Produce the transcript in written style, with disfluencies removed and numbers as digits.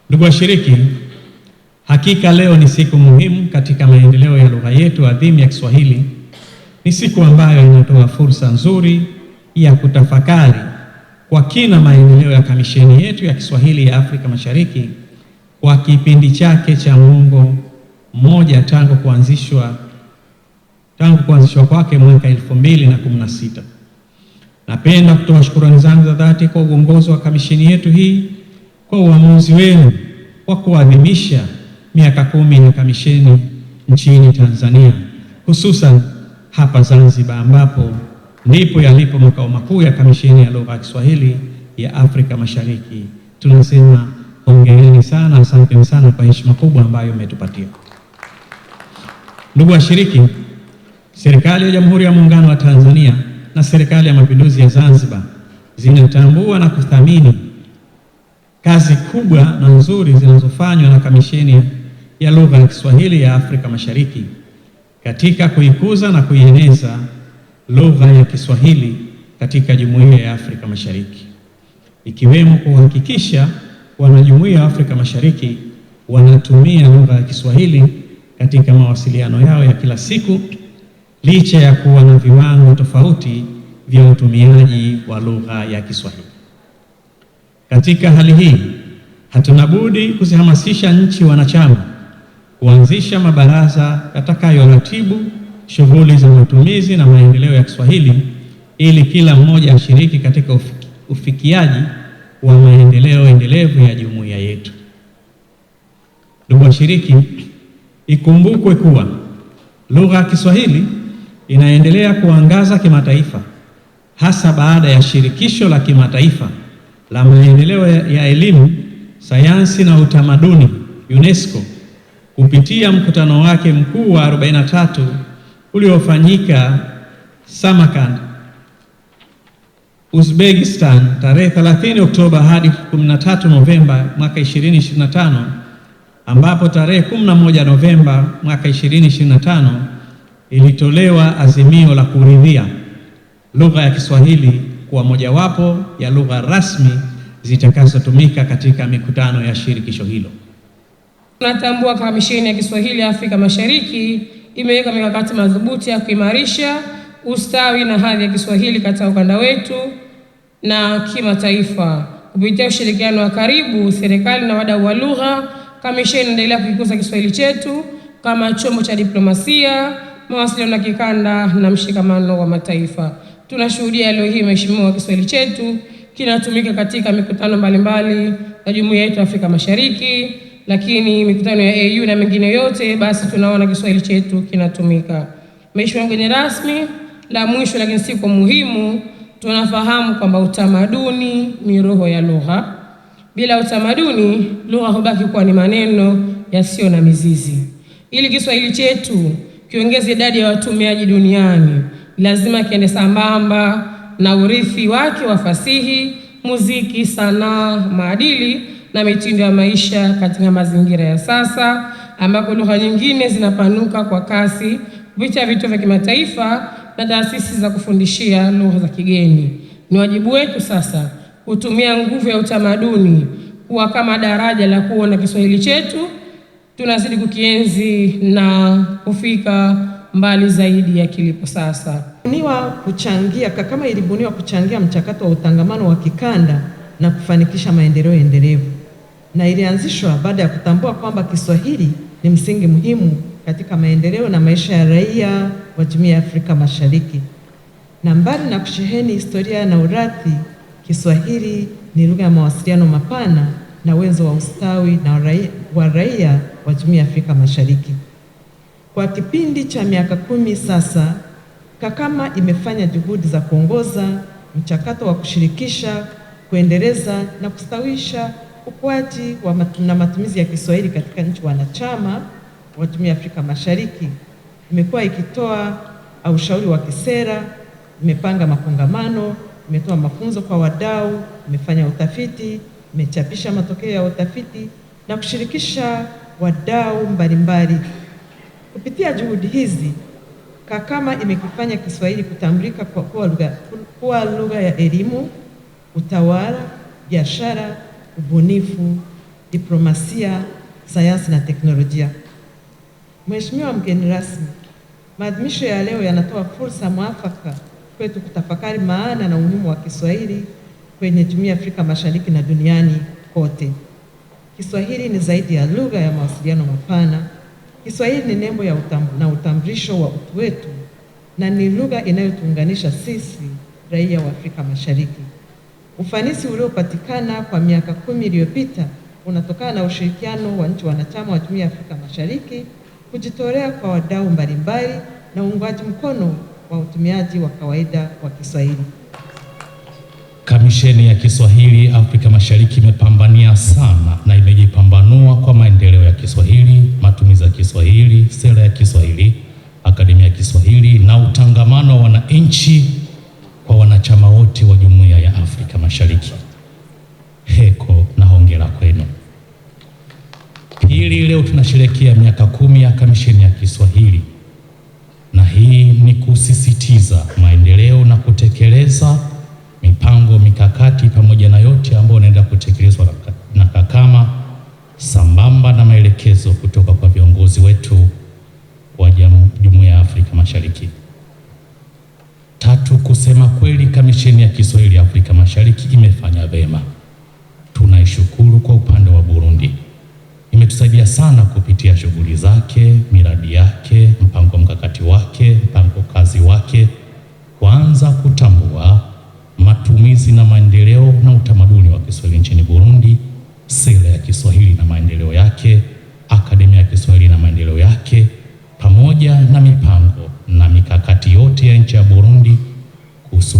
Ndugu washiriki, hakika leo ni siku muhimu katika maendeleo ya lugha yetu adhimu ya Kiswahili. Ni siku ambayo inatoa fursa nzuri ya kutafakari kwa kina maendeleo ya kamisheni yetu ya Kiswahili ya Afrika Mashariki kwa kipindi chake cha muongo mmoja tangu kuanzishwa kwake mwaka 2016. Napenda kutoa shukrani zangu za dhati kwa uongozi wa kamisheni yetu hii kwa uamuzi wenu wa kuadhimisha miaka 10 ya kamisheni nchini Tanzania, hususan hapa Zanzibar ambapo ndipo yalipo makao makuu ya kamisheni ya lugha ya Kiswahili ya Afrika Mashariki. Tunasema hongereni sana, asanteni sana kwa heshima kubwa ambayo umetupatia. Ndugu washiriki, serikali ya Jamhuri ya Muungano wa Tanzania na serikali ya Mapinduzi ya Zanzibar zinatambua na kuthamini kazi kubwa na nzuri zinazofanywa na kamisheni ya lugha ya Kiswahili ya Afrika Mashariki katika kuikuza na kuieneza lugha ya Kiswahili katika Jumuiya ya Afrika Mashariki, ikiwemo kuhakikisha wanajumuiya wa Afrika Mashariki wanatumia lugha ya Kiswahili katika mawasiliano yao ya kila siku, licha ya kuwa na viwango tofauti vya utumiaji wa lugha ya Kiswahili. Katika hali hii, hatuna budi kuzihamasisha nchi wanachama kuanzisha mabaraza yatakayoratibu shughuli za matumizi na maendeleo ya Kiswahili ili kila mmoja ashiriki katika ufikiaji wa maendeleo endelevu ya jumuiya yetu. Ndugu washiriki, ikumbukwe kuwa lugha ya Kiswahili inaendelea kuangaza kimataifa, hasa baada ya shirikisho la kimataifa la maendeleo ya elimu, sayansi na utamaduni UNESCO kupitia mkutano wake mkuu wa 43 uliofanyika Samarkand, Uzbekistan tarehe 30 Oktoba hadi 13 Novemba mwaka 2025, ambapo tarehe 11 Novemba mwaka 2025 ilitolewa azimio la kuridhia lugha ya Kiswahili kuwa mojawapo ya lugha rasmi zitakazotumika katika mikutano ya shirikisho hilo. Tunatambua kamisheni ya Kiswahili ya Afrika Mashariki imeweka mikakati madhubuti ya kuimarisha ustawi na hadhi ya Kiswahili katika ukanda wetu na kimataifa. Kupitia ushirikiano wa karibu, serikali na wadau wa lugha, kamisheni inaendelea kukikuza Kiswahili chetu kama chombo cha diplomasia, mawasiliano ya kikanda na mshikamano wa mataifa. Tunashuhudia leo hii mheshimiwa, Kiswahili chetu kinatumika katika mikutano mbalimbali ya Jumuiya yetu ya Afrika Mashariki, lakini mikutano ya AU na mengine yote, basi tunaona Kiswahili chetu kinatumika. Mheshimiwa mgeni rasmi, la mwisho lakini si kwa muhimu, tunafahamu kwamba utamaduni ni roho ya lugha. Bila utamaduni, lugha hubaki kuwa ni maneno yasiyo na mizizi. Ili Kiswahili chetu kiongeze idadi ya watumiaji duniani, lazima kiende sambamba na urithi wake wa fasihi, muziki, sanaa, maadili na mitindo ya maisha katika mazingira ya sasa ambako lugha nyingine zinapanuka kwa kasi kupitia vituo vya kimataifa na taasisi za kufundishia lugha za kigeni. Ni wajibu wetu sasa kutumia nguvu ya utamaduni kuwa kama daraja la kuona Kiswahili chetu tunazidi kukienzi na kufika mbali zaidi ya kilipo sasa. Kama ilibuniwa kuchangia mchakato wa utangamano wa kikanda na kufanikisha maendeleo endelevu, na ilianzishwa baada ya kutambua kwamba Kiswahili ni msingi muhimu katika maendeleo na maisha ya raia wa Jumuiya ya Afrika Mashariki. Na mbali na kusheheni historia na urathi, Kiswahili ni lugha ya mawasiliano mapana na wenzo wa ustawi na wa raia wa Jumuiya ya Afrika Mashariki. Kwa kipindi cha miaka 10 sasa, Kakama imefanya juhudi za kuongoza mchakato wa kushirikisha, kuendeleza na kustawisha ukuaji na matumizi ya Kiswahili katika nchi wanachama wa Jumuiya ya Afrika Mashariki. Imekuwa ikitoa ushauri wa kisera, imepanga makongamano, imetoa mafunzo kwa wadau, imefanya utafiti, imechapisha matokeo ya utafiti na kushirikisha wadau mbalimbali. Kupitia juhudi hizi, Kakama imekifanya Kiswahili kutambulika kuwa lugha ya elimu, utawala, biashara, ubunifu diplomasia, sayansi na teknolojia. Mheshimiwa mgeni rasmi, maadhimisho ya leo yanatoa fursa mwafaka kwetu kutafakari maana na umuhimu wa Kiswahili kwenye Jumuiya ya Afrika Mashariki na duniani kote. Kiswahili ni zaidi ya lugha ya mawasiliano mapana. Kiswahili ni nembo ya utambulisho wa utu wetu na ni lugha inayotuunganisha sisi raia wa Afrika Mashariki. Ufanisi uliopatikana kwa miaka 10 iliyopita unatokana na ushirikiano wa nchi wanachama wa Jumuiya ya Afrika Mashariki, kujitolea kwa wadau mbalimbali na uungwaji mkono wa utumiaji wa kawaida wa Kiswahili. Kamisheni ya Kiswahili Afrika Mashariki imepambania sana na imejipambanua kwa maendeleo ya Kiswahili, matumizi ya Kiswahili, sera ya Kiswahili, akademia ya Kiswahili na utangamano wa wananchi kwa wanachama wote wa Jumuiya ya Afrika Mashariki. Heko na hongera kwenu. Pili, leo tunasherehekea miaka 10 ya Kamisheni ya Kiswahili, na hii ni kusisitiza maendeleo na kutekeleza mipango mikakati pamoja na yote ambayo inaenda kutekelezwa na Kakama, sambamba na maelekezo kutoka kwa viongozi wetu wa Jumuiya ya Afrika Mashariki. Tatu, kusema kweli Kamisheni ya Kiswahili ya Afrika Mashariki imefanya vema. Tunaishukuru kwa upande wa Burundi. Imetusaidia sana kupitia shughuli zake, miradi yake, mpango mkakati wake, mpango kazi wake, kwanza kutambua matumizi na maendeleo na utamaduni wa Kiswahili nchini Burundi, sera ya Kiswahili na maendeleo yake, akademia ya Kiswahili na maendeleo yake, pamoja na mipango na mikakati yote ya nchi ya Burundi kuhusu